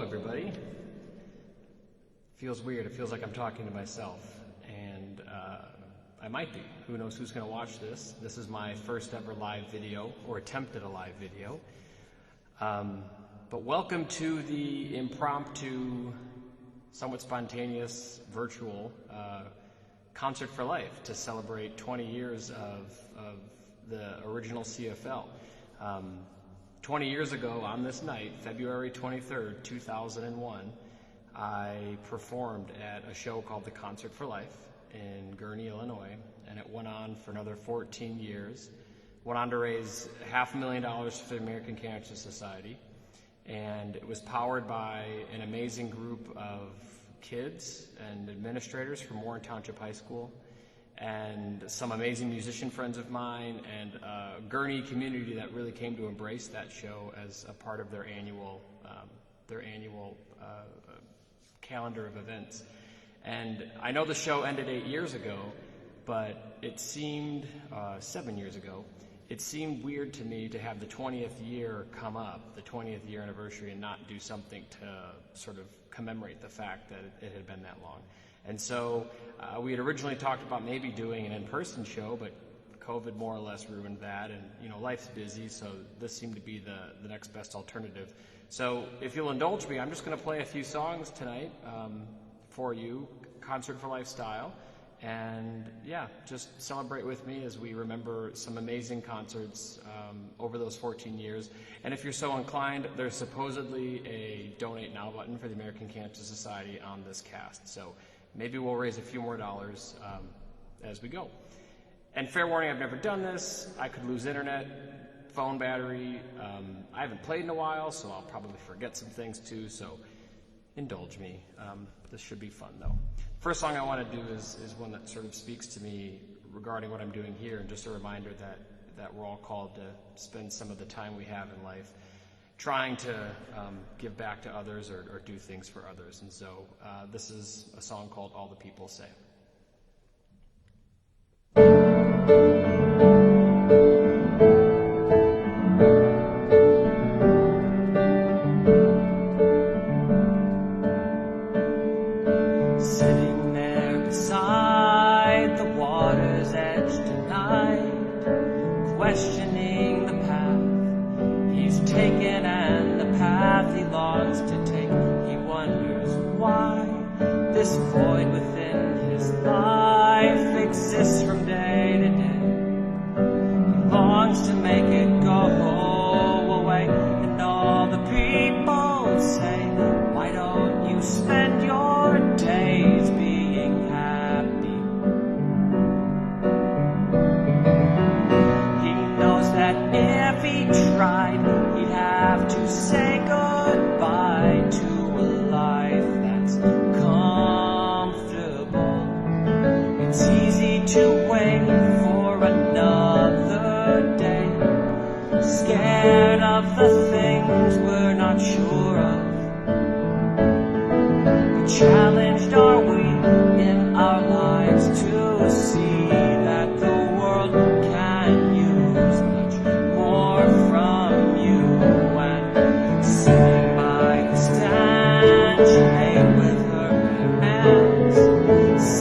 everybody. Feels weird. It feels like I'm talking to myself, and I might be. Who knows who's going to watch this? This is my first ever live video, or attempt at a live video. But welcome to the impromptu, somewhat spontaneous, virtual Concert for Life to celebrate 20 years of the original CFL. 20 years ago on this night, February 23rd, 2001, I performed at a show called the Concert for Life in Gurnee, Illinois, and it went on for another 14 years. Went on to raise $500,000 for the American Cancer Society, and it was powered by an amazing group of kids and administrators from Warren Township High School, and some amazing musician friends of mine, and a Gurnee community that really came to embrace that show as a part of their annual calendar of events. And I know the show ended 8 years ago, but it seemed 7 years ago. It seemed weird to me to have the 20th year come up, the 20th year anniversary, and not do something to sort of commemorate the fact that it had been that long. And so we had originally talked about maybe doing an in-person show, but COVID more or less ruined that, and life's busy, so this seemed to be the next best alternative. So if you'll indulge me, I'm just going to play a few songs tonight for you, Concert for Life style, and yeah, just celebrate with me as we remember some amazing concerts over those 14 years. And if you're so inclined, there's supposedly a Donate Now button for the American Cancer Society on this cast. So maybe we'll raise a few more dollars as we go. And fair warning, I've never done this. I could lose internet, phone battery. I haven't played in a while, so I'll probably forget some things too, so indulge me. This should be fun though. First song I want to do is one that sort of speaks to me regarding what I'm doing here, and just a reminder that we're all called to spend some of the time we have in life trying to give back to others or do things for others. And so this is a song called All the People Say. Sitting there beside the water's edge tonight, questioning the path he's taken and the path he longs to take. He wonders why this void within his life exists from day to day. He longs to make it go away, and all the people say, why don't you spend your days being happy? He knows that if he tried, he'd have to say goodbye to a life that's comfortable. It's easy to wait for another day, scared of the things we're not sure of. Challenged are we in our lives to see that the world can use much more from you. And sitting by the stand, she ate with her hands,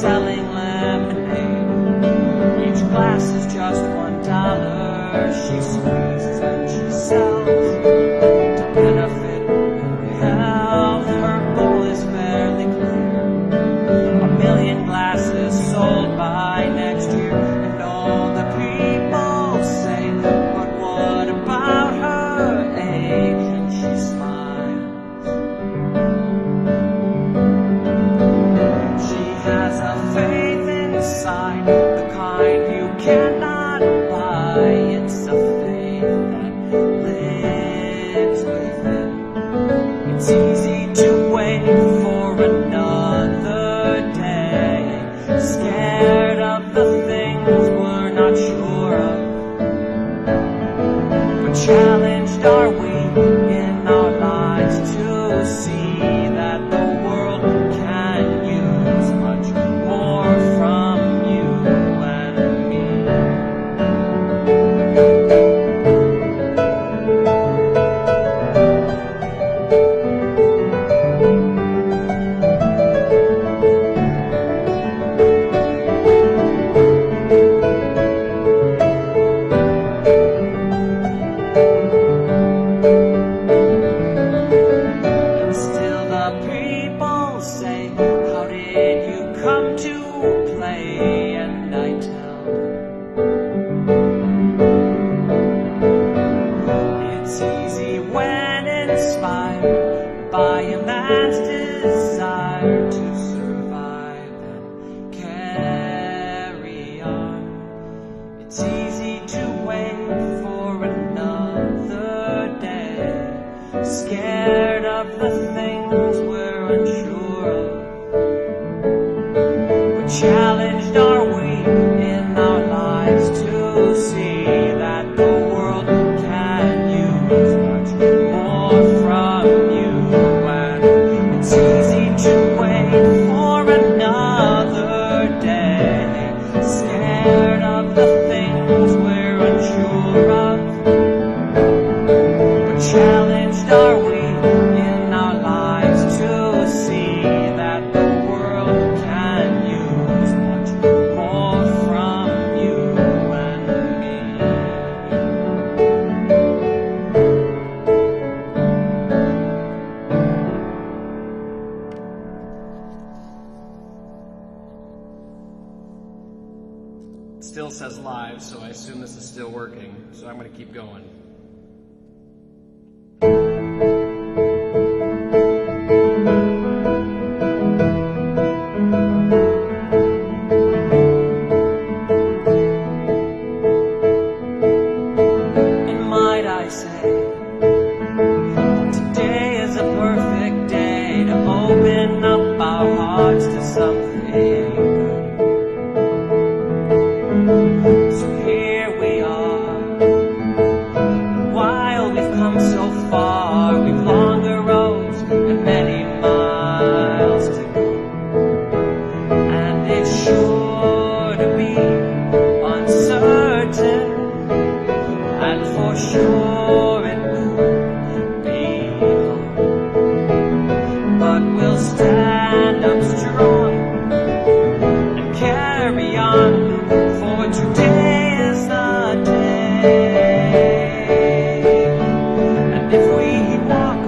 selling lemonade. Each glass is just $1. She squeezes and she sells to benefit her health. Her goal is fairly clear, 1 million glasses sold by next year. And all the people say, but what about her age? And she smiles. She has a faith inside, the kind you cannot buy. It's a faith that lives within. It's easy to wait for another day, scared of the things we're not sure of. But challenged are we in our lives to see that the world can use much more from you and me. scared of the things we're unsure of. We challenged our way in our lives to see that the world can use much more from you, and it's easy to wait for another day, scared of the things we're unsure of. We challenged our way in our lives to see that the world can use much more from you and me. It still says live, so I assume this is still working, so I'm going to keep going. And might I say, today is a perfect day to open up our hearts to something good. So here we are. While we've come so far, we've longer roads and many miles to go. And it's sure to be uncertain, and for sure it will be hard. But we'll stand up strong and carry on, for today is the day. And if we walk,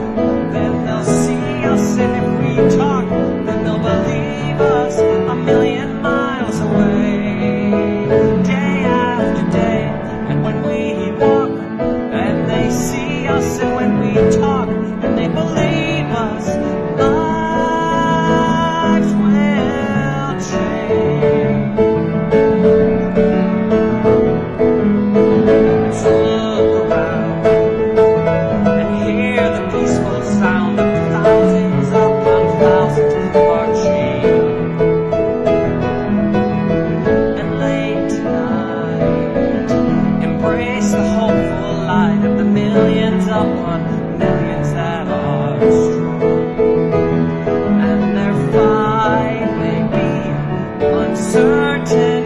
then they'll see us, and if we talk, then they'll believe us a million miles away, day after day. And when we walk, and they see us, and when we talk, and they believe us, lives will change. So look around and hear the peaceful sound of thousands upon thousands marching. And late tonight, embrace the hopeful light of the millions upon millions that are strong. And their fight may be uncertain,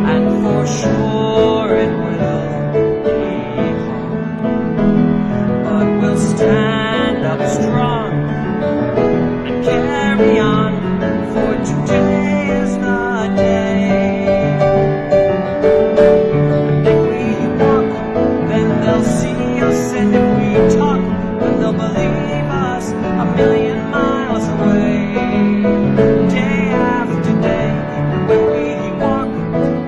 and for sure it will be hard. But we'll stand up strong and carry on, for today is the day. And if we walk, then they'll see us, and if we talk, then they'll believe us a million miles away, day after day. And when we walk,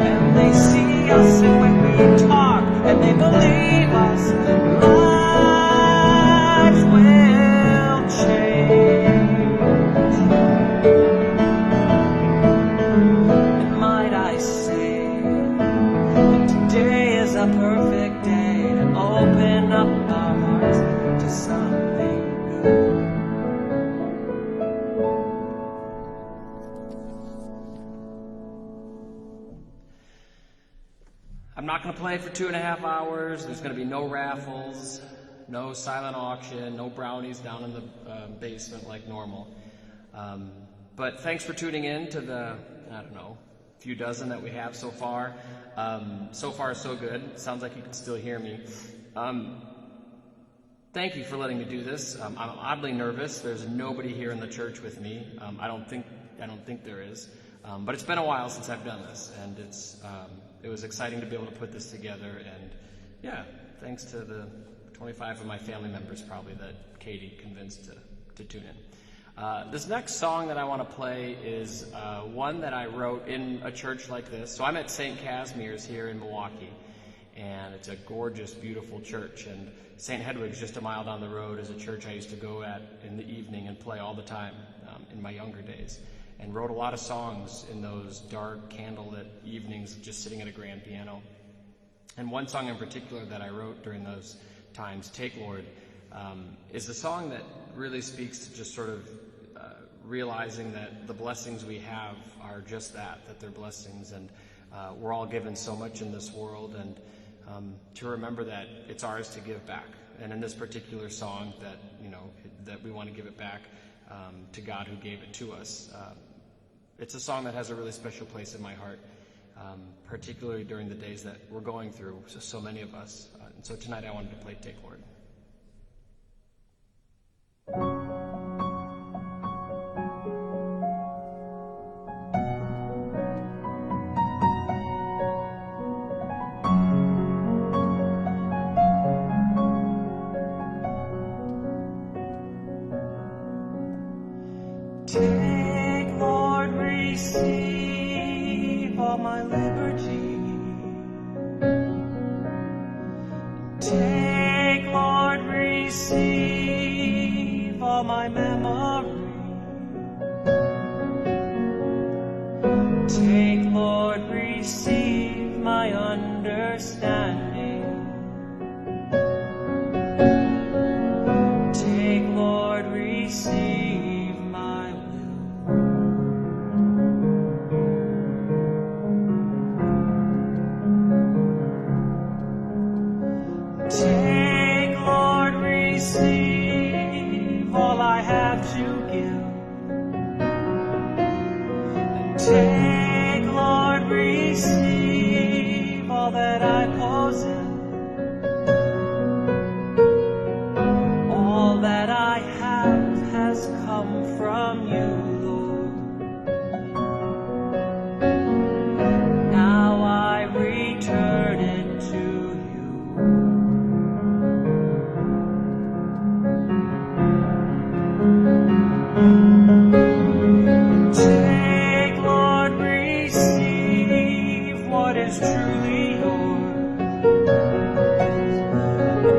and they see us, and when we talk, and they believe us, lives will change. And might I say that today is a perfect day to open up our hearts to something good. I'm not going to play for 2.5 hours. There's going to be no raffles, no silent auction, no brownies down in the basement like normal. But thanks for tuning in to the, I don't know, few dozen that we have so far. So far, so good. Sounds like you can still hear me. Thank you for letting me do this. I'm oddly nervous. There's nobody here in the church with me. I don't think there is. But it's been a while since I've done this, and it was exciting to be able to put this together. And yeah, thanks to the 25 of my family members probably that Katie convinced to tune in. This next song that I want to play is one that I wrote in a church like this. So I'm at St. Casimir's here in Milwaukee, and it's a gorgeous, beautiful church. And St. Hedwig's, just a mile down the road, is a church I used to go at in the evening and play all the time in my younger days, and wrote a lot of songs in those dark, candlelit evenings just sitting at a grand piano. And one song in particular that I wrote during those times, Take Lord, is a song that really speaks to just sort of realizing that the blessings we have are just that they're blessings, and we're all given so much in this world, and to remember that it's ours to give back. And in this particular song, that that we want to give it back to God who gave it to us. It's a song that has a really special place in my heart, particularly during the days that we're going through, so many of us. And so tonight I wanted to play Take Lord. Take, Lord, receive all my liberty. Take, Lord, receive all my memory. Take, Lord, receive my understanding. Take, Lord, receive my Take, Lord, receive all I have to give. Take, Lord, receive all that I possess. All that I have has come from you, Lord. Now I return it to you. Take, Lord, receive what is truly yours.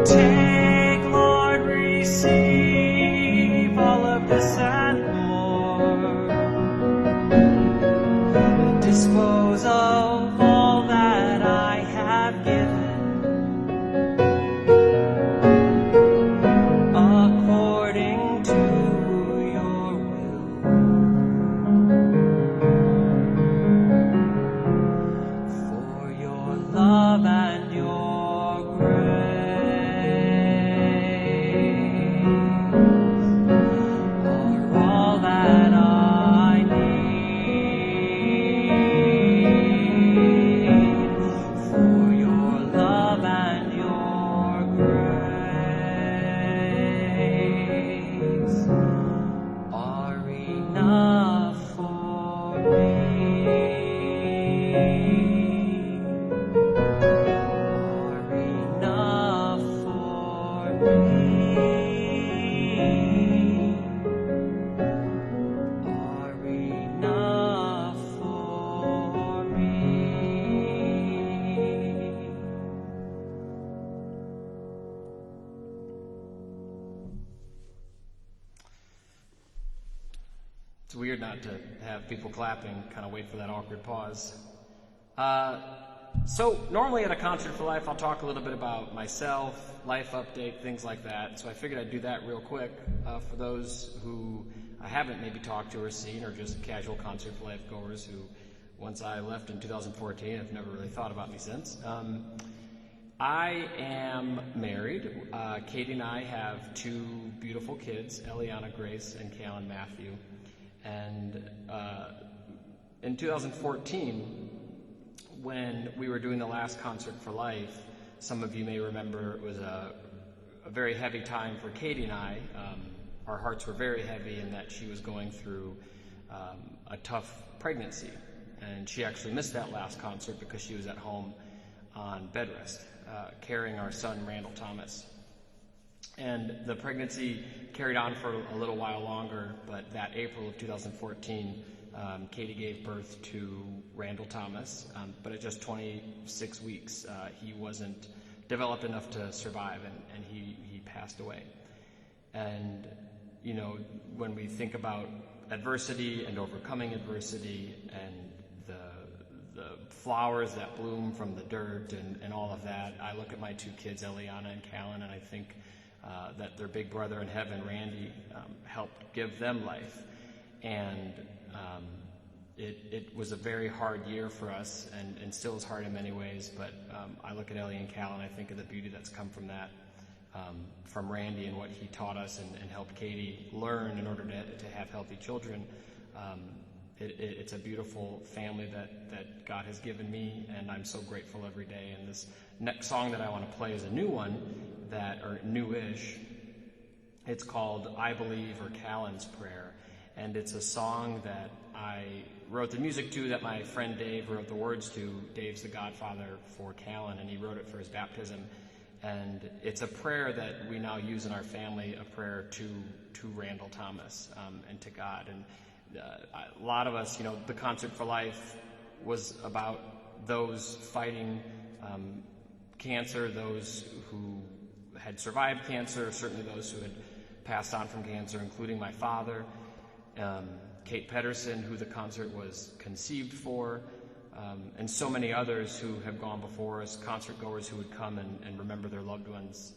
Take, Lord, receive all of this and more. Dispose of all that I have given, according to your will. For your love and your grace are all that I need. For your love and your grace are enough for me. Are enough for me. Are enough for me. It's weird not to have people clapping, kind of wait for that awkward pause. So normally at a Concert for Life, I'll talk a little bit about myself, life update, things like that. So I figured I'd do that real quick for those who I haven't maybe talked to or seen, or just casual Concert for Life goers who, once I left in 2014, have never really thought about me since. I am married. Katie and I have two beautiful kids, Eliana Grace and Callan Matthew. And in 2014, when we were doing the last Concert for Life, some of you may remember it was a very heavy time for Katie and I. Our hearts were very heavy in that she was going through a tough pregnancy. And she actually missed that last concert because she was at home on bed rest, carrying our son, Randall Thomas. And the pregnancy carried on for a little while longer, but that April of 2014, Katie gave birth to Randall Thomas, but at just 26 weeks, he wasn't developed enough to survive, and he passed away. And, you know, when we think about adversity and overcoming adversity and the flowers that bloom from the dirt and all of that, I look at my two kids, Eliana and Callan, and I think that their big brother in heaven, Randy, helped give them life. And it was a very hard year for us, and still is hard in many ways, but I look at Ellie and Cal and I think of the beauty that's come from that, from Randy and what he taught us and helped Katie learn in order to have healthy children. It's a beautiful family that God has given me, and I'm so grateful every day. And this next song that I want to play is a new one, or newish. It's called I Believe, or Callan's Prayer. And it's a song that I wrote the music to, that my friend Dave wrote the words to. Dave's the godfather for Callan, and he wrote it for his baptism. And it's a prayer that we now use in our family, a prayer to Randall Thomas and to God. And a lot of us, the Concert for Life was about those fighting cancer, those who had survived cancer, certainly those who had passed on from cancer, including my father, Kate Pedersen, who the concert was conceived for, and so many others who have gone before us, concert goers who would come and remember their loved ones.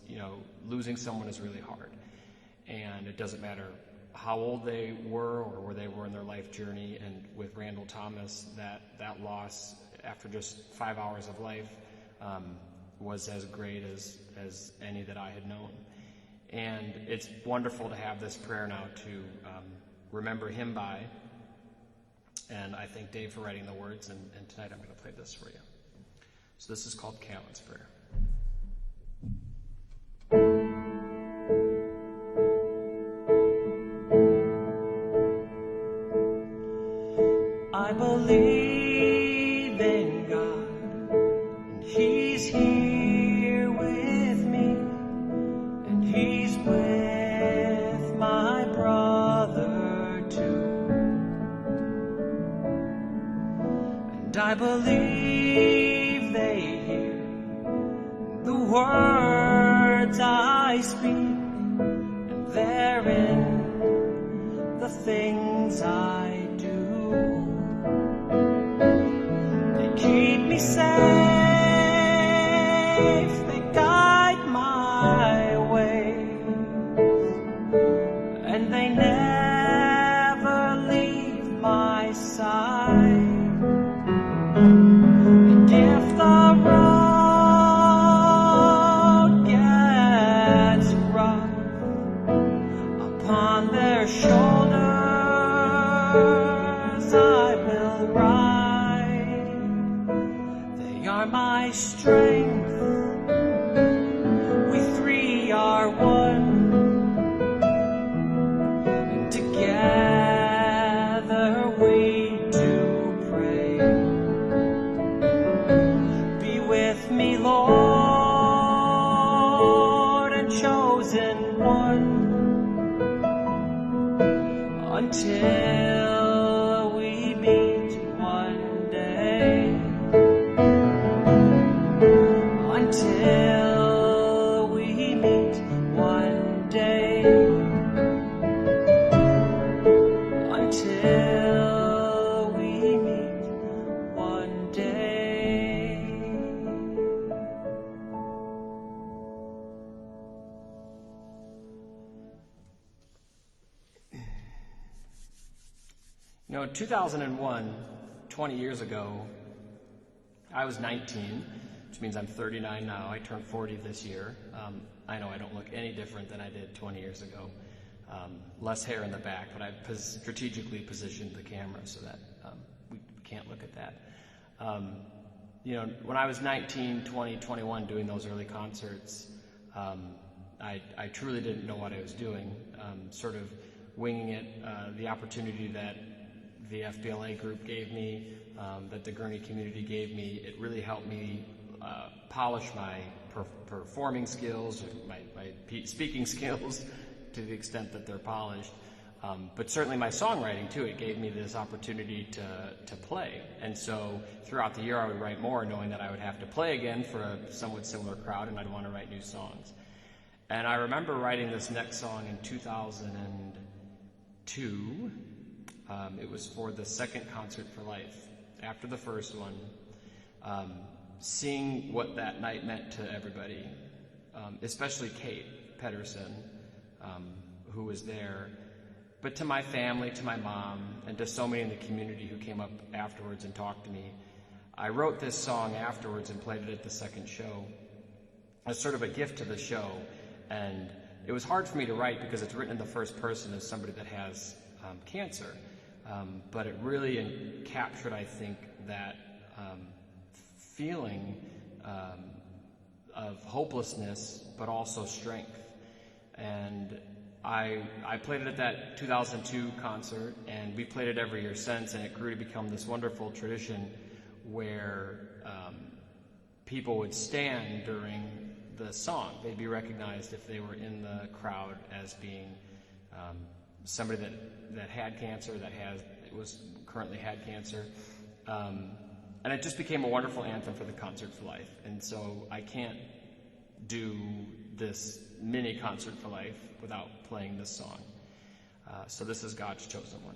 Losing someone is really hard, and it doesn't matter how old they were or where they were in their life journey. And with Randall Thomas, that loss after just 5 hours of life was as great as any that I had known. And it's wonderful to have this prayer now to remember him by. And I thank Dave for writing the words, and tonight I'm going to play this for you. So this is called Callan's Prayer. I believe in God, and He's here with me, and He's with my brother too. And I believe they hear the words I speak, and therein the things I do. Keep me safe, they guide my way, and they never leave my side. And if the road gets rough upon their shoulders, I will ride. They are my strength, we three are one, and together we do pray. Be with me, Lord, and chosen one, until we meet one day. Until we meet one day. Until we meet one day. In 2001, 20 years ago, I was 19, which means I'm 39 now. I turned 40 this year. I know I don't look any different than I did 20 years ago. Less hair in the back, but I've strategically positioned the camera so that we can't look at that. When I was 19, 20, 21 doing those early concerts, I truly didn't know what I was doing, sort of winging it. The opportunity that the FBLA group gave me, that the Gurney community gave me, it really helped me polish my performing skills, my speaking skills to the extent that they're polished, but certainly my songwriting too. It gave me this opportunity to play, and so throughout the year I would write more, knowing that I would have to play again for a somewhat similar crowd, and I'd want to write new songs. And I remember writing this next song in 2002. It was for the second Concert for Life. After the first one, seeing what that night meant to everybody, especially Kate, Pedersen, who was there, but to my family, to my mom, and to so many in the community who came up afterwards and talked to me. I wrote this song afterwards and played it at the second show as sort of a gift to the show. And it was hard for me to write because it's written in the first person as somebody that has cancer. But it really captured, I think, that feeling of hopelessness, but also strength. And I played it at that 2002 concert, and we played it every year since, and it grew to become this wonderful tradition where people would stand during the song. They'd be recognized if they were in the crowd as being somebody that had cancer, currently had cancer. And it just became a wonderful anthem for the Concert for Life. And so I can't do this mini Concert for Life without playing this song. So this is God's Chosen One.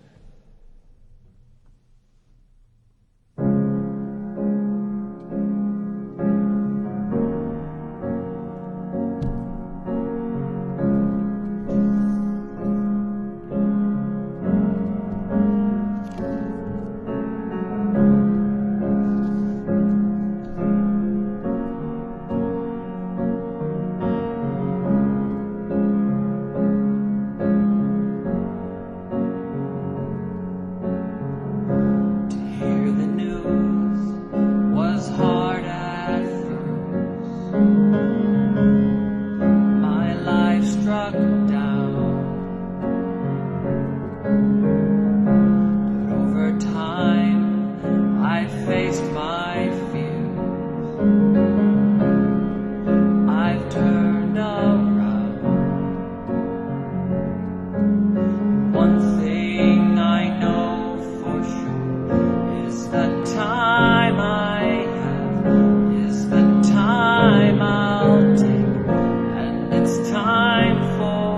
Time for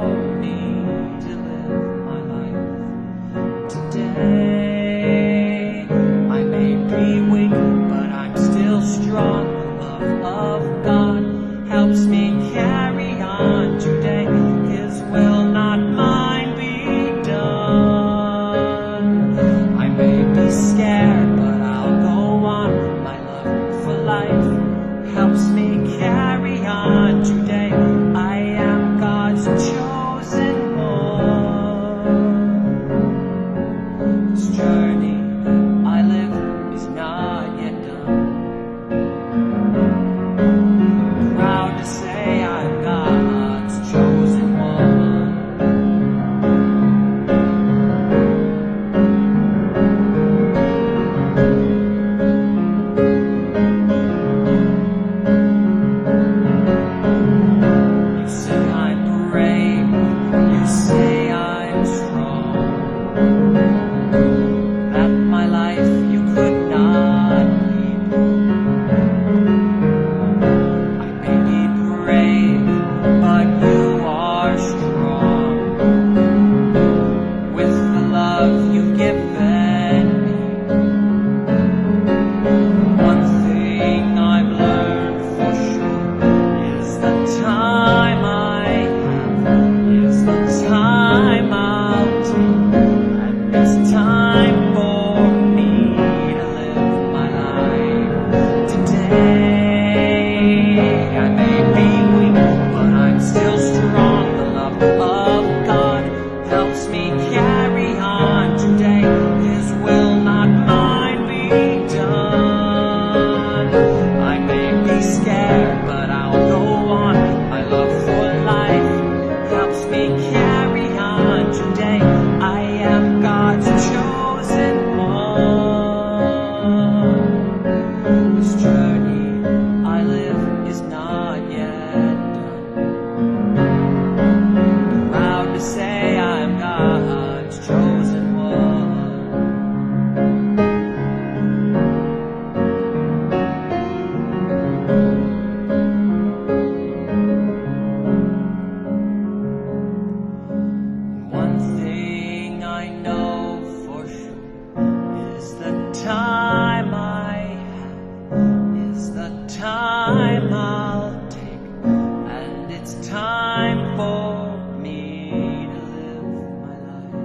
for me to live my life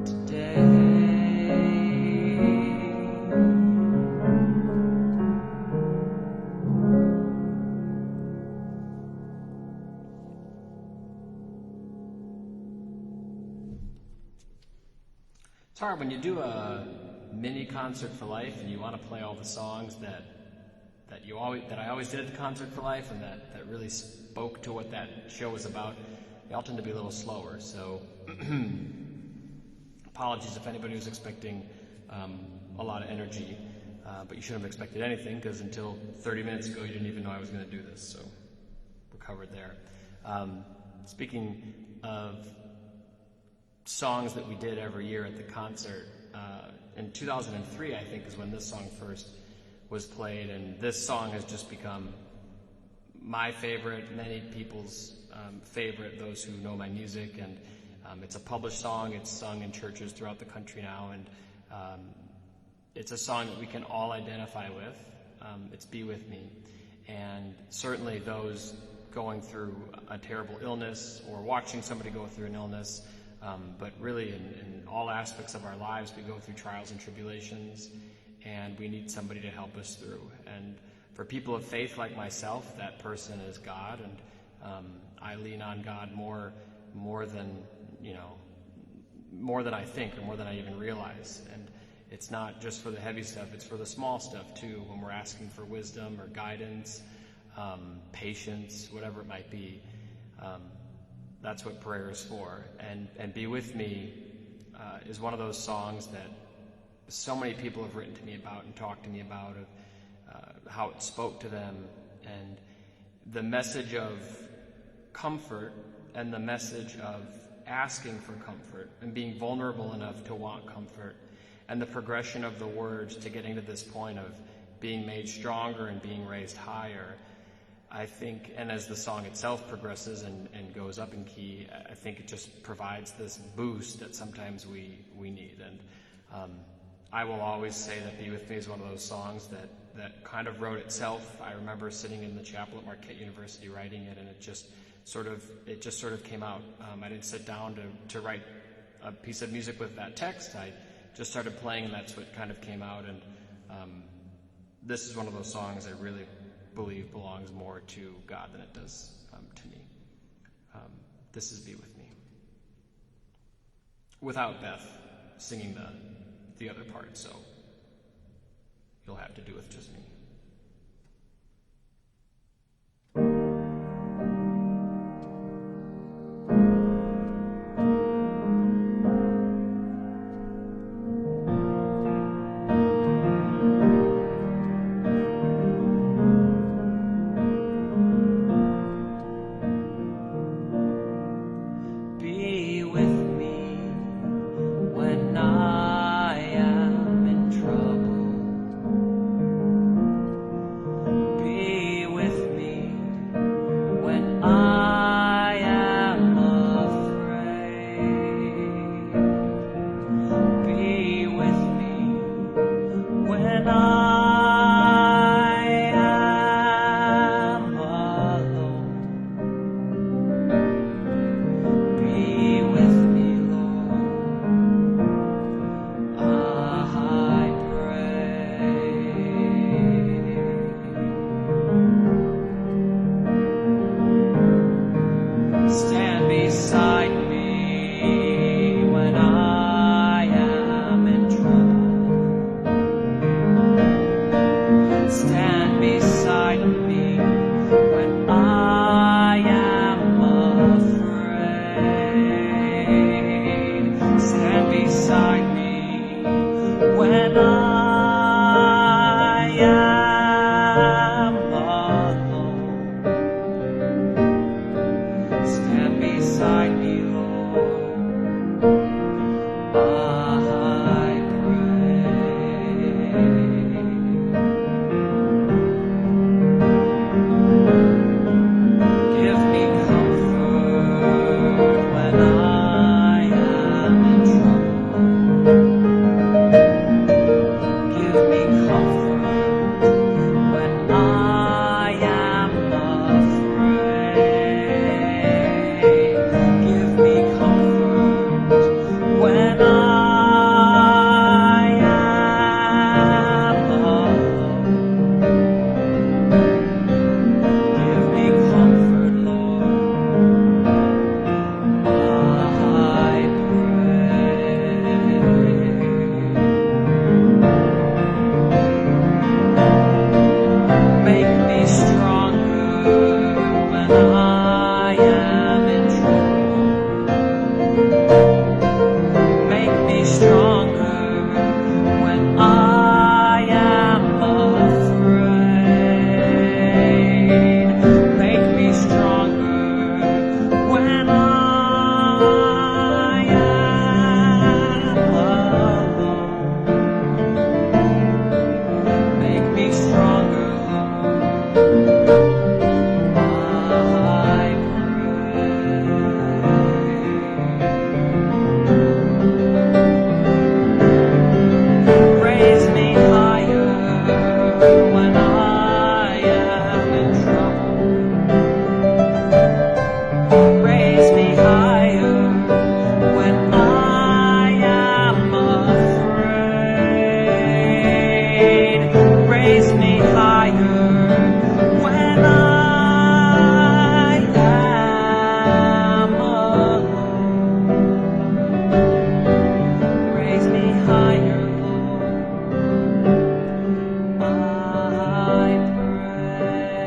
today. It's hard when you do a mini Concert for Life and you want to play all the songs that I always did at the Concert for Life and that really spoke to what that show was about. They all tend to be a little slower, so apologies if anybody was expecting a lot of energy, but you shouldn't have expected anything, because until 30 minutes ago you didn't even know I was going to do this, so we're covered there. Speaking of songs that we did every year at the concert, in 2003 I think is when this song first was played, and this song has just become my favorite, many people's favorite, those who know my music, and it's a published song. It's sung in churches throughout the country now, and it's a song that we can all identify with. It's Be With Me, and certainly those going through a terrible illness or watching somebody go through an illness, but really in all aspects of our lives we go through trials and tribulations, and we need somebody to help us through. And for people of faith like myself, that person is God, and I lean on God more than I think, or more than I even realize. And it's not just for the heavy stuff, it's for the small stuff too, when we're asking for wisdom or guidance, patience, whatever it might be. That's what prayer is for. And Be With Me is one of those songs that so many people have written to me about and talked to me about, how it spoke to them, and the message of comfort and the message of asking for comfort and being vulnerable enough to want comfort, and the progression of the words to getting to this point of being made stronger and being raised higher. I think, and as the song itself progresses and goes up in key, I think it just provides this boost that sometimes we need. And I will always say that Be With Me is one of those songs that kind of wrote itself. I remember sitting in the chapel at Marquette University writing it, and it just sort of came out. I didn't sit down to write a piece of music with that text. I just started playing, and that's what kind of came out. And this is one of those songs I really believe belongs more to God than it does to me. This is Be With Me, without Beth singing the other part, so you'll have to do with just me. Be with me when I am in trouble.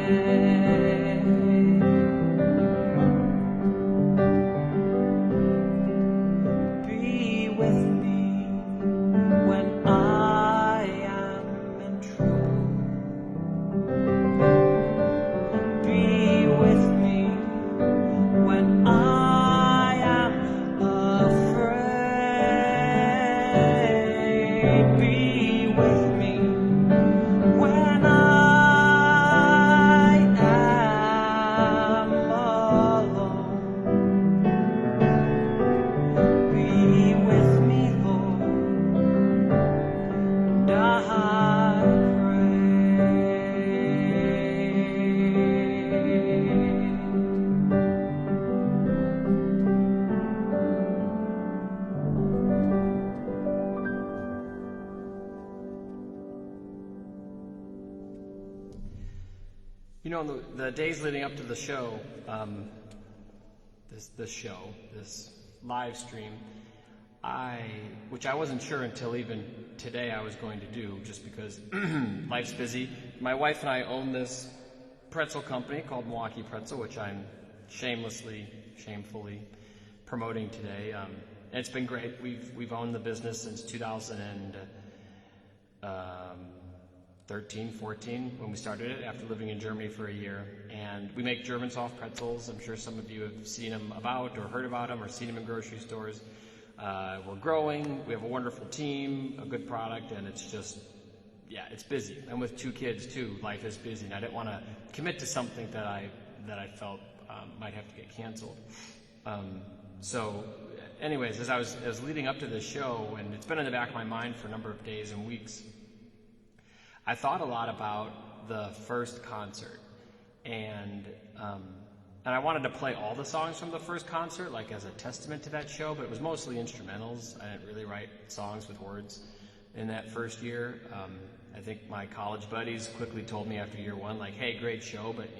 Be with me when I am in trouble. Be with me when I am afraid. Be with me when I am alone. Be with me, Lord, and I You know, the days leading up to the show, this live stream, which I wasn't sure until even today I was going to do, just because life's busy. My wife and I own this pretzel company called Milwaukee Pretzel, which I'm shamefully promoting today. And it's been great. We've owned the business since 2013, 14, when we started it after living in Germany for a year. And we make German soft pretzels. I'm sure some of you have seen them about or heard about them or seen them in grocery stores. We're growing. We have a wonderful team, a good product, and it's just, it's busy. And with 2 kids too, life is busy. And I didn't want to commit to something that I felt might have to get canceled. So anyways, as I was leading up to this show, and it's been in the back of my mind for a number of days and weeks, I thought a lot about the first concert, and I wanted to play all the songs from the first concert, like as a testament to that show, but it was mostly instrumentals. I didn't really write songs with words in that first year. I think my college buddies quickly told me after year 1, like, hey, great show, but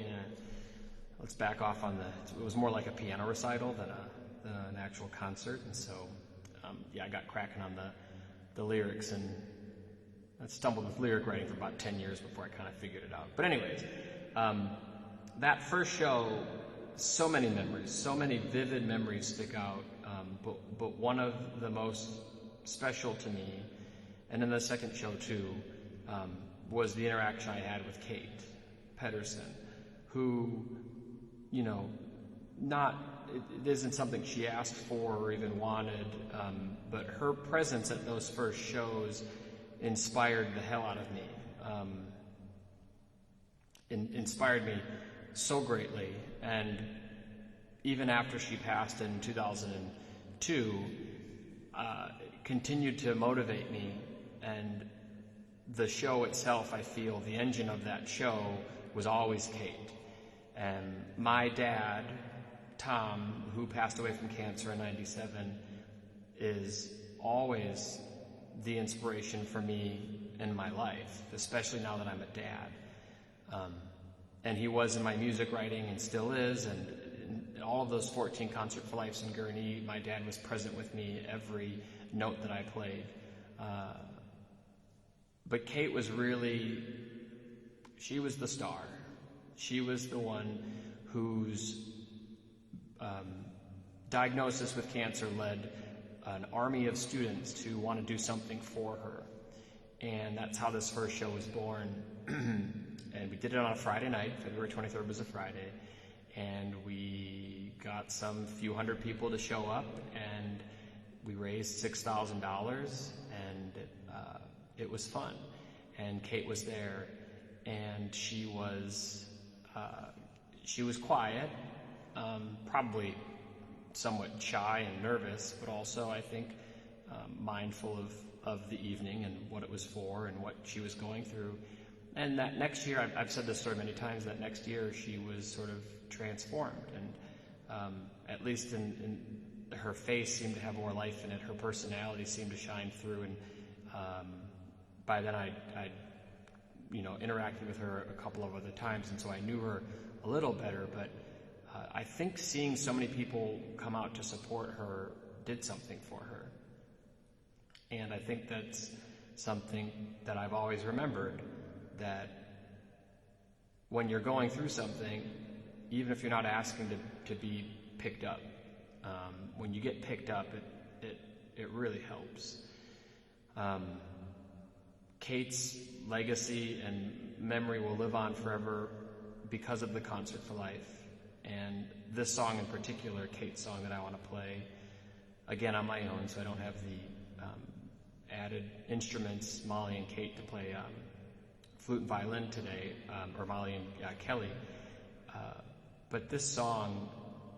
let's back off on it was more like a piano recital than an actual concert, and so, I got cracking on the lyrics, and I stumbled with lyric writing for about 10 years before I kind of figured it out. But anyways, that first show, so many memories, so many vivid memories stick out. But one of the most special to me, and in the second show too, was the interaction I had with Kate Pedersen, who, it isn't something she asked for or even wanted, but her presence at those first shows inspired the hell out of me. Inspired me so greatly, and even after she passed in 2002, continued to motivate me. And the show itself, I feel, the engine of that show was always Kate. And my dad, Tom, who passed away from cancer in '97, is always the inspiration for me in my life, especially now that I'm a dad. And he was in my music writing and still is, and in all of those 14 Concert for Lifes in Gurnee, my dad was present with me every note that I played. But Kate was she was the star. She was the one whose diagnosis with cancer led an army of students to want to do something for her. And that's how this first show was born. And we did it on a Friday night. February 23rd was a Friday. And we got some few hundred people to show up, and we raised $6,000, and it was fun. And Kate was there, and she was quiet, probably somewhat shy and nervous, but also, I think, mindful of the evening and what it was for and what she was going through. And that next year, I've said this story many times, that next year she was sort of transformed, and at least in her face seemed to have more life in it. Her personality seemed to shine through, and by then I interacted with her a couple of other times, and so I knew her a little better. But I think seeing so many people come out to support her did something for her, and I think that's something that I've always remembered, that when you're going through something, even if you're not asking to be picked up, when you get picked up, it really helps. Kate's legacy and memory will live on forever because of the Concert for Life. And this song in particular, Kate's song that I want to play, again on my own, so I don't have the added instruments, Molly and Kate, to play flute and violin today, or Molly and Kelly. But this song,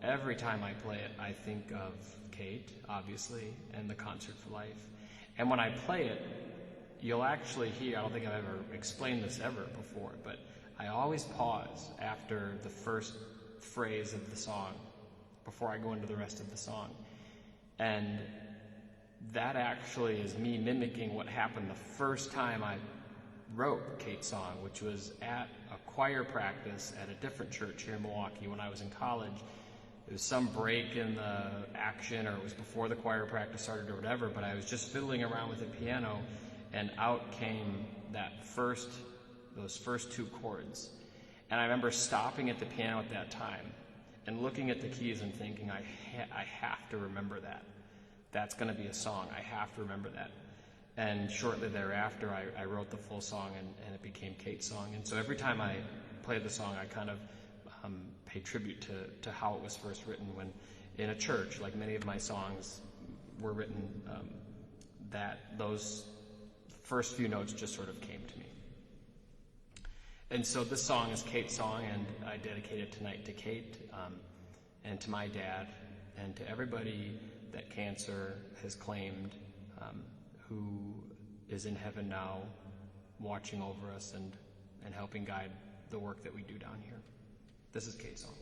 every time I play it, I think of Kate, obviously, and the Concert for Life. And when I play it, you'll actually hear, I don't think I've ever explained this ever before, but I always pause after the first phrase of the song before I go into the rest of the song. And that actually is me mimicking what happened the first time I wrote Kate's song, which was at a choir practice at a different church here in Milwaukee when I was in college. It was some break in the action, or it was before the choir practice started or whatever, but I was just fiddling around with the piano, and out came those first two chords. And I remember stopping at the piano at that time and looking at the keys and thinking, I have to remember that. That's going to be a song. I have to remember that. And shortly thereafter, I wrote the full song, and it became Kate's song. And so every time I play the song, I kind of pay tribute to how it was first written when in a church. Like many of my songs were written, those first few notes just sort of came to me. And so this song is Kate's song, and I dedicate it tonight to Kate, and to my dad, and to everybody that cancer has claimed, who is in heaven now, watching over us and helping guide the work that we do down here. This is Kate's song.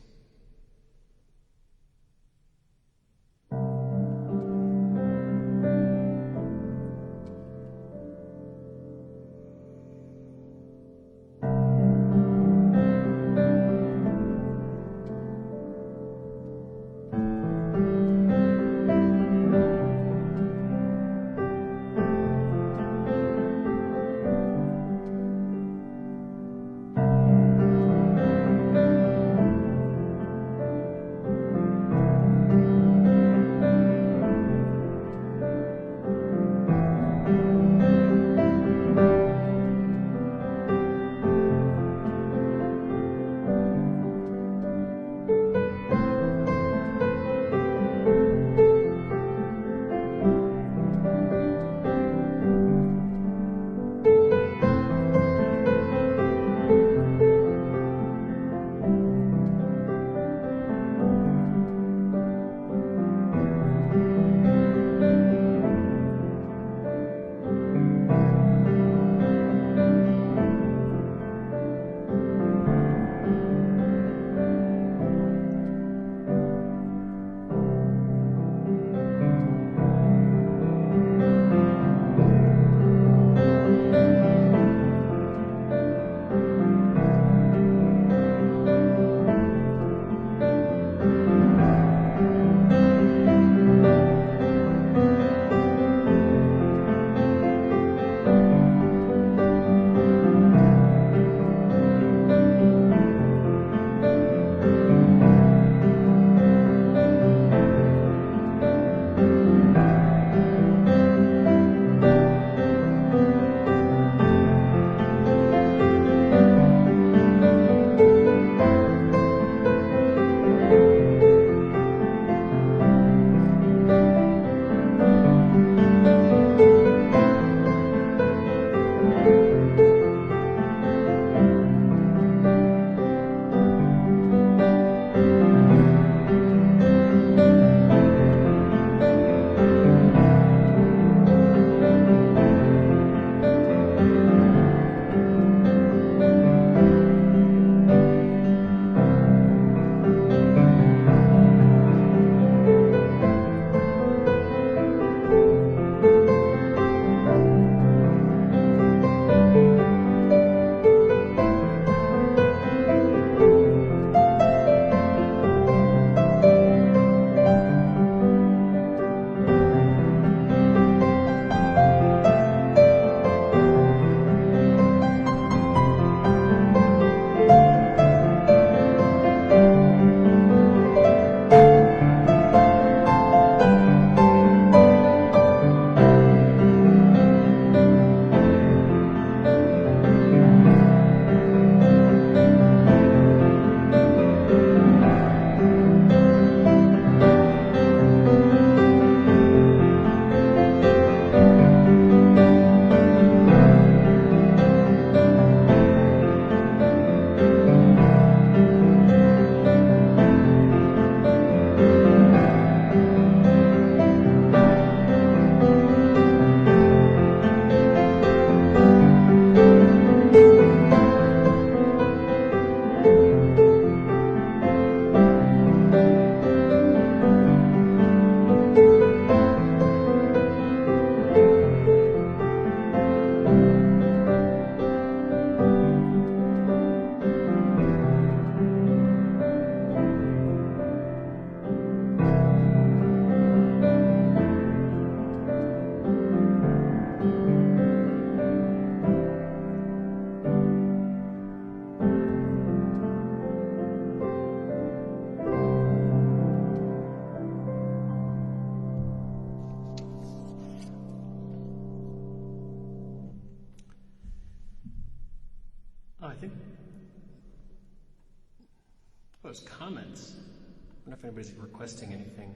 Those comments. I wonder if anybody's requesting anything.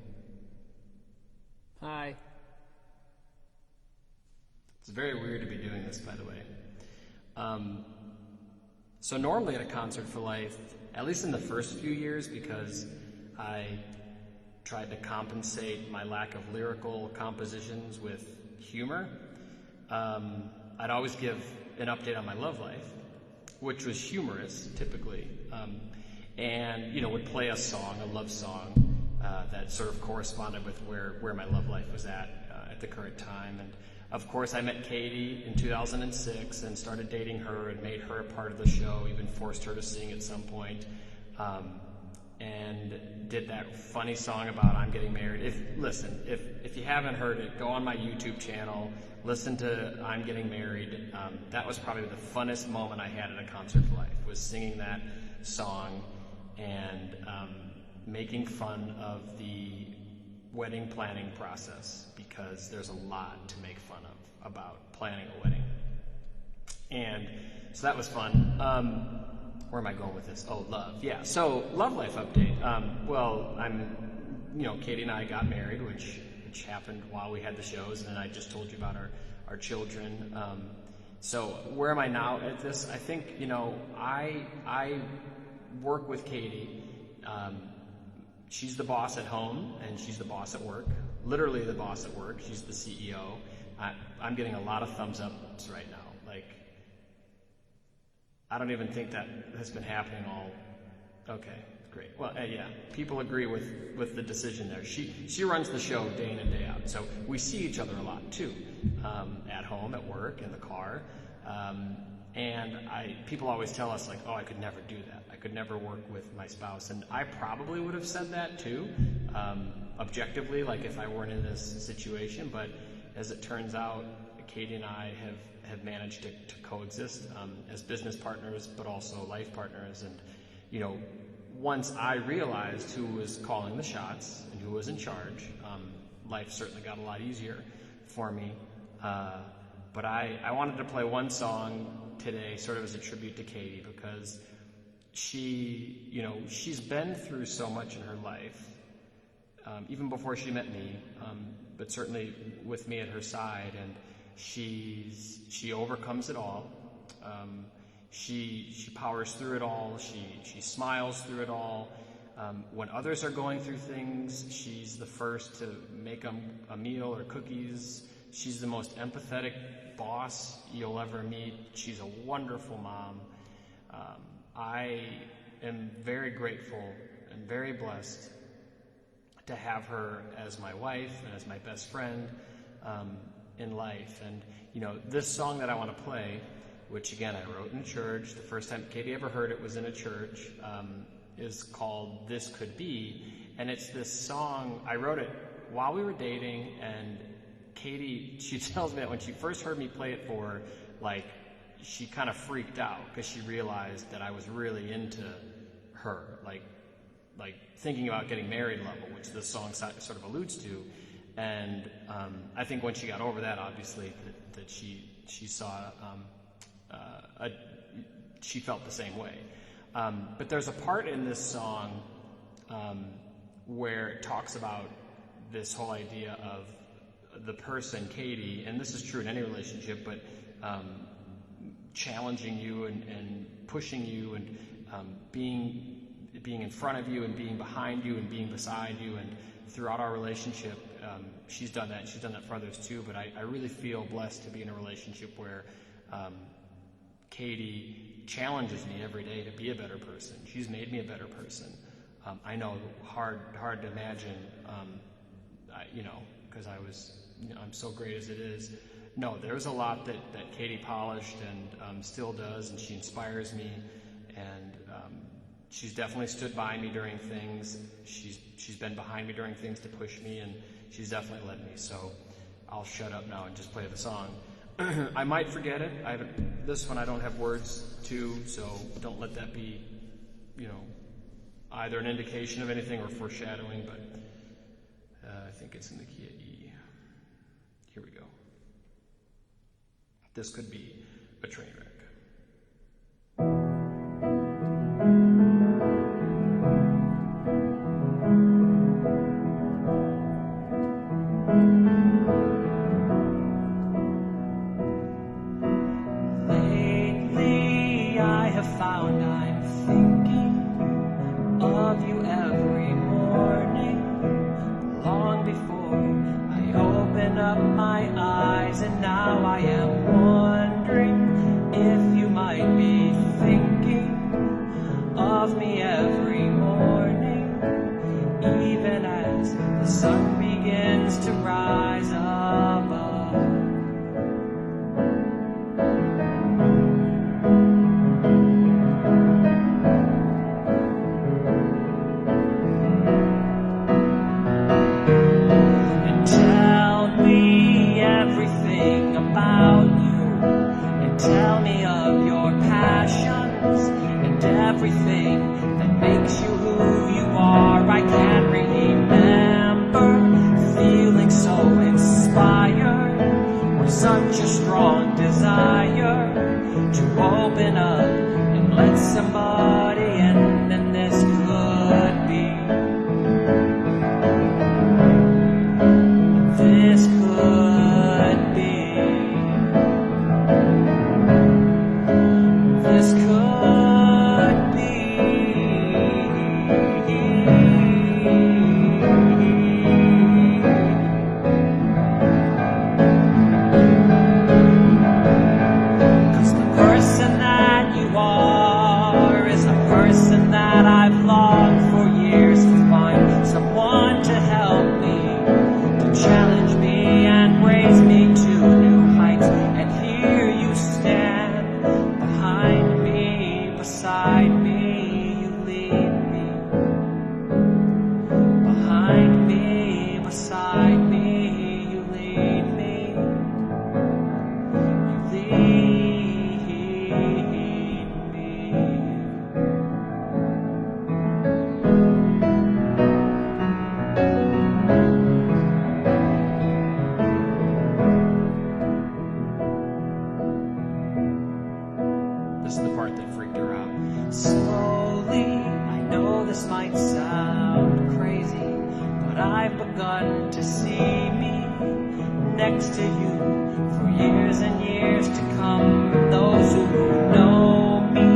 Hi. It's very weird to be doing this, by the way. So normally at a Concert for Life, at least in the first few years, because I tried to compensate my lack of lyrical compositions with humor, I'd always give an update on my love life, which was humorous, typically, and, would play a song, a love song, that sort of corresponded with where my love life was at the current time. And of course, I met Katie in 2006 and started dating her and made her a part of the show, even forced her to sing at some point, and did that funny song about I'm getting married. If you haven't heard it, go on my YouTube channel, listen to I'm Getting Married. That was probably the funnest moment I had at a Concert for Life, was singing that song and making fun of the wedding planning process, because there's a lot to make fun of about planning a wedding. And so that was fun. Where am I going with this? Oh, love. Yeah, so love life update. Katie and I got married, which happened while we had the shows, and then I just told you about our children. So where am I now at this? I think, I work with Katie. She's the boss at home, and she's the boss at work. Literally the boss at work. She's the CEO. I'm getting a lot of thumbs ups right now. Like, I don't even think that has been happening all. Okay, great. Well, yeah, people agree with the decision there. She runs the show day in and day out, so we see each other a lot too, at home, at work, in the car. And people always tell us, like, oh, I could never do that. I could never work with my spouse. And I probably would have said that too, objectively, like if I weren't in this situation. But as it turns out, Katie and I have managed to coexist as business partners, but also life partners. And, once I realized who was calling the shots and who was in charge, life certainly got a lot easier for me. But I wanted to play one song today, sort of as a tribute to Katie, because she's been through so much in her life, even before she met me, but certainly with me at her side, and she overcomes it all. She powers through it all. She smiles through it all. When others are going through things, she's the first to make them a meal or cookies. She's the most empathetic boss you'll ever meet. She's a wonderful mom. I am very grateful and very blessed to have her as my wife and as my best friend in life. And, this song that I want to play, which again I wrote in a church, the first time Katie ever heard it was in a church, is called This Could Be. And it's this song, I wrote it while we were dating, and Katie, she tells me that when she first heard me play it for her, like, she kind of freaked out because she realized that I was really into her, like thinking about getting married level, which this song sort of alludes to. And I think when she got over that, obviously, that she saw, she felt the same way. But there's a part in this song where it talks about this whole idea of the person, Katie, and this is true in any relationship, but challenging you and pushing you and being in front of you and being behind you and being beside you. And throughout our relationship, she's done that. She's done that for others too. But I really feel blessed to be in a relationship where Katie challenges me every day to be a better person. She's made me a better person. I know, hard to imagine, because I was, I'm so great as it is. No, there's a lot that Katie polished and still does, and she inspires me, and she's definitely stood by me during things. She's been behind me during things to push me, and she's definitely led me. So I'll shut up now and just play the song. I might forget it. This one I don't have words to, so don't let that be, either an indication of anything or foreshadowing, but I think it's in the key of E. Here we go. This could be a train wreck. every morning, even as the sun begins to rise above. And tell me everything about you, and tell me of your passions, and everything that makes you who you are. I can't remember feeling so inspired, with such a strong desire to open up and let somebody in, and this could be. This could be. This could be. 'Cause the person that you are is a person that I've longed for years to find, someone to help me, to challenge me and raise me to new heights. And here you stand, behind me, beside me, you lead me. Behind me, beside me, you lead me. You lead me. This is the part that freaked her out. Slowly, I know this might sound crazy, but I've begun to see me next to you for years and years to come. Those who know me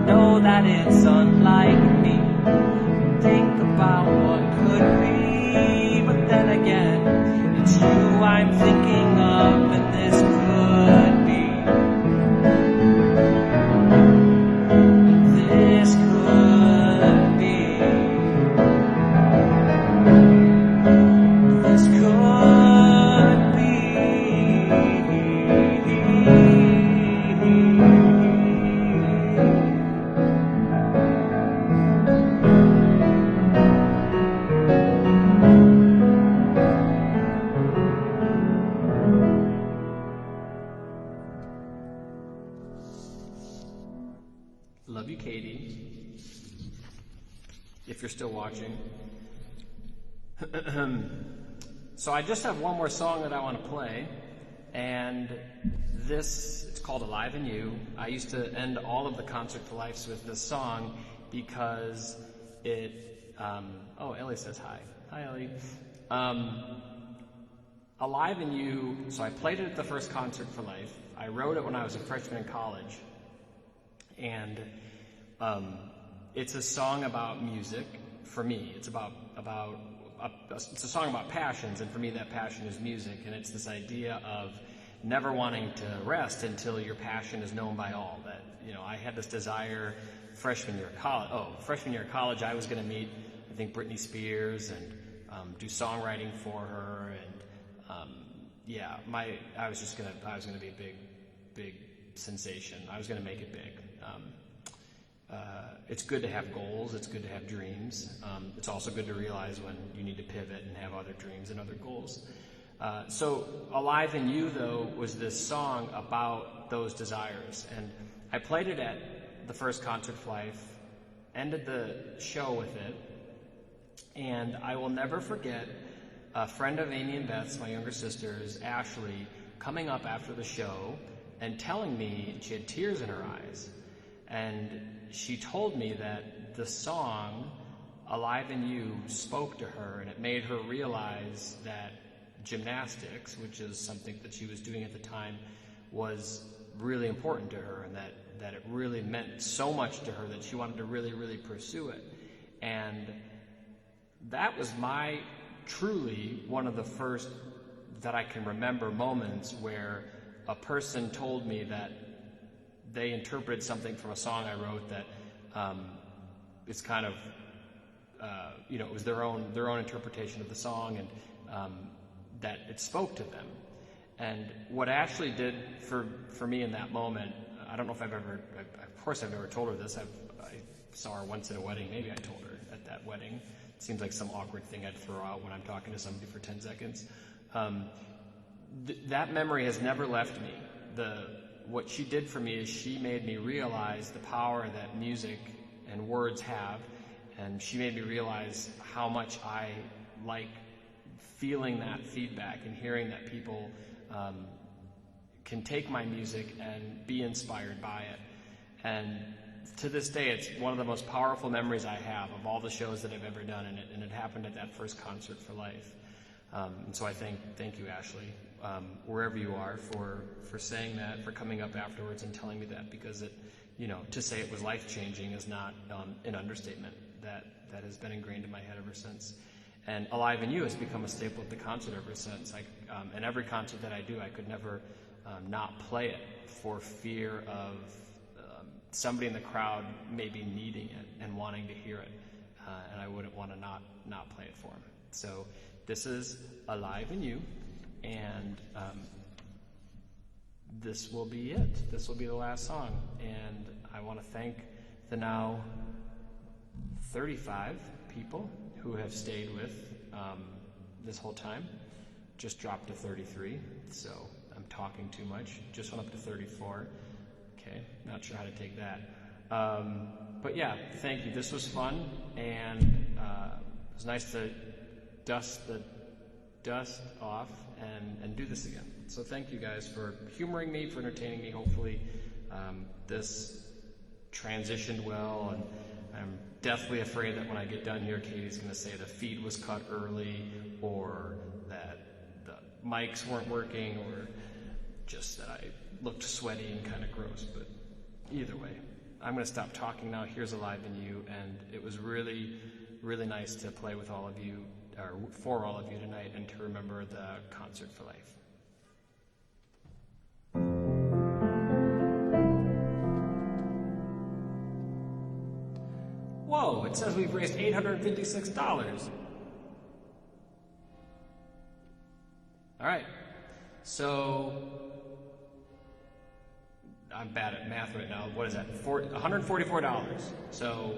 know that it's unlike me. Think about what could be, but then again, it's you I'm thinking of, and this could be. This could be. This could be. Love you, Katie, if you're still watching. So I just have one more song that I want to play, and it's called Alive in You. I used to end all of the Concert for Lives with this song because Ellie says hi. Hi, Ellie. Alive in You, so I played it at the first Concert for Life. I wrote it when I was a freshman in college. And it's a song about music for me. It's it's a song about passions, and for me that passion is music. And it's this idea of never wanting to rest until your passion is known by all. That, I had this desire freshman year of college. I was going to meet, I think, Britney Spears and do songwriting for her. And I was going to be a big sensation. I was going to make it big. It's good to have goals. It's good to have dreams. It's also good to realize when you need to pivot and have other dreams and other goals. So Alive in You, though, was this song about those desires. And I played it at the first Concert for Life, ended the show with it, and I will never forget a friend of Amy and Beth's, my younger sisters, Ashley, coming up after the show and telling me, she had tears in her eyes, and she told me that the song Alive in You spoke to her, and it made her realize that gymnastics, which is something that she was doing at the time, was really important to her, and that it really meant so much to her that she wanted to really, really pursue it. And that was truly one of the first that I can remember moments where a person told me that they interpreted something from a song I wrote that it's kind of, it was their own interpretation of the song, and that it spoke to them. And what Ashley did for me in that moment, I don't know if of course I've never told her this. I saw her once at a wedding. Maybe I told her at that wedding. It seems like some awkward thing I'd throw out when I'm talking to somebody for 10 seconds. That memory has never left me. What she did for me is she made me realize the power that music and words have, and she made me realize how much I like feeling that feedback and hearing that people can take my music and be inspired by it. And to this day, it's one of the most powerful memories I have of all the shows that I've ever done, and it happened at that first Concert for Life. And so I thank you, Ashley, wherever you are, for saying that, for coming up afterwards and telling me that, because to say it was life-changing is not an understatement. That has been ingrained in my head ever since. And Alive in You has become a staple at the concert ever since. And every concert that I do, I could never not play it for fear of somebody in the crowd maybe needing it and wanting to hear it. And I wouldn't want to not play it for them. So this is Alive in You, and this will be it. This will be the last song. And I want to thank the now 35 people who have stayed with this whole time. Just dropped to 33, so I'm talking too much. Just went up to 34. Okay, not sure how to take that. But yeah, thank you. This was fun, and it was nice to dust the dust off and do this again. So thank you guys for humoring me, for entertaining me. Hopefully this transitioned well, and I'm deathly afraid that when I get done here, Katie's going to say the feed was cut early, or that the mics weren't working, or just that I looked sweaty and kind of gross. But either way, I'm going to stop talking now. Here's Alive in You, and it was really, really nice to play with all of you, or for all of you tonight, and to remember the Concert for Life. Whoa, it says we've raised $856. All right, so I'm bad at math right now. What is that? $144. So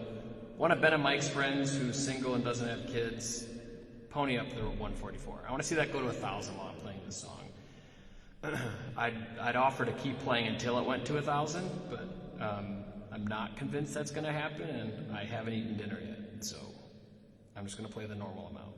one of Ben and Mike's friends who's single and doesn't have kids, pony up to $144. I want to see that go to 1,000 while I'm playing this song. I'd offer to keep playing until it went to 1,000, but I'm not convinced that's going to happen, and I haven't eaten dinner yet, so I'm just going to play the normal amount.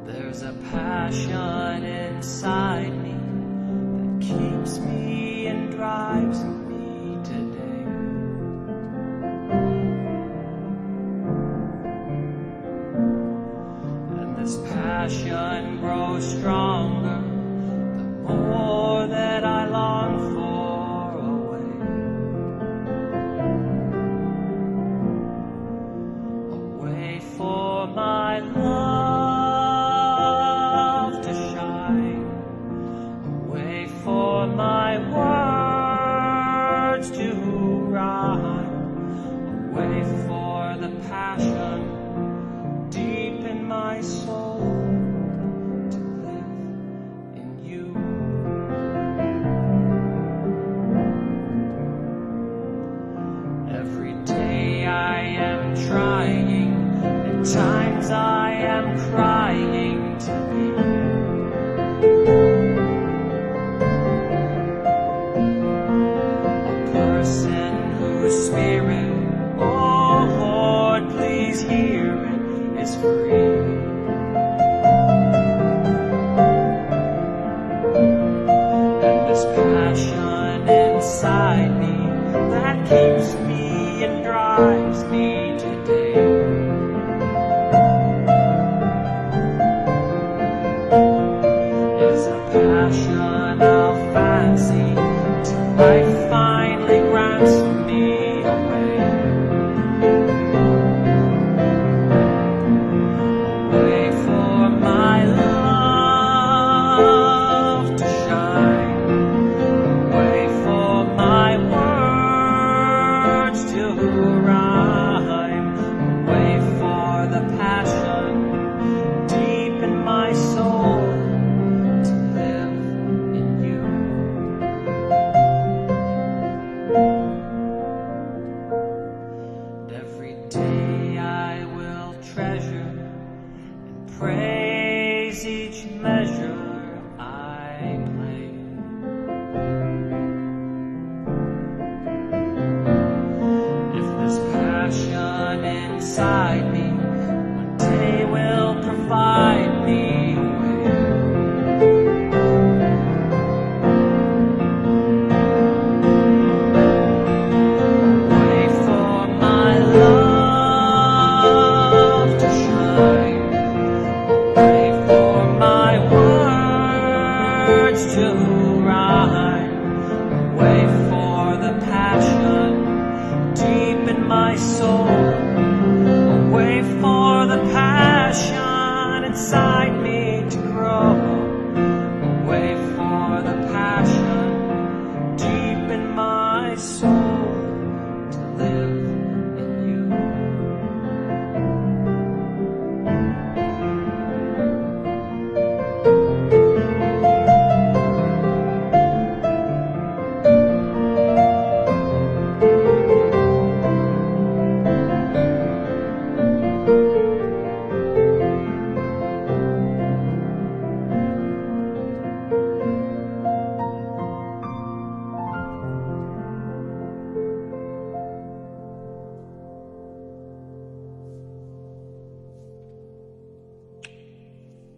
There's a passion inside me that keeps me and drives me today. This passion grows stronger the more that I long for a way for my love to shine, a way for my words to rhyme, a way for the passion deep in my soul to live in you. Every day I am trying, at times I am crying to be a person whose spirit, oh Lord, please hear it, is free. And this passion inside me that keeps me and drives me today is a passion I'll fancy till life finally grants me away. praise each measure I play. If this passion inside me one day will provide me way for my love to shine, way for my words to rhyme, way for the passion deep in my soul, way for the passion inside me to grow, way for the passion deep in my soul to live in you.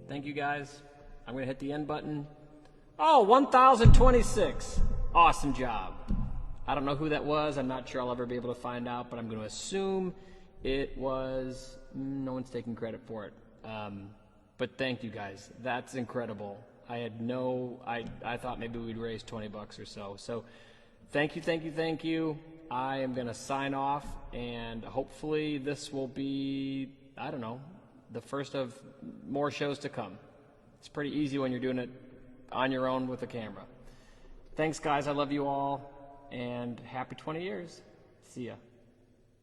Thank you, guys. I'm going to hit the end button. Oh, 1,026. Awesome job. I don't know who that was. I'm not sure I'll ever be able to find out, but I'm going to assume it was, no one's taking credit for it. But thank you, guys. That's incredible. I thought maybe we'd raise 20 bucks or so. So thank you, thank you, thank you. I am going to sign off, and hopefully this will be, I don't know, the first of more shows to come. It's pretty easy when you're doing it on your own with a camera. Thanks, guys. I love you all, and happy 20 years. See ya.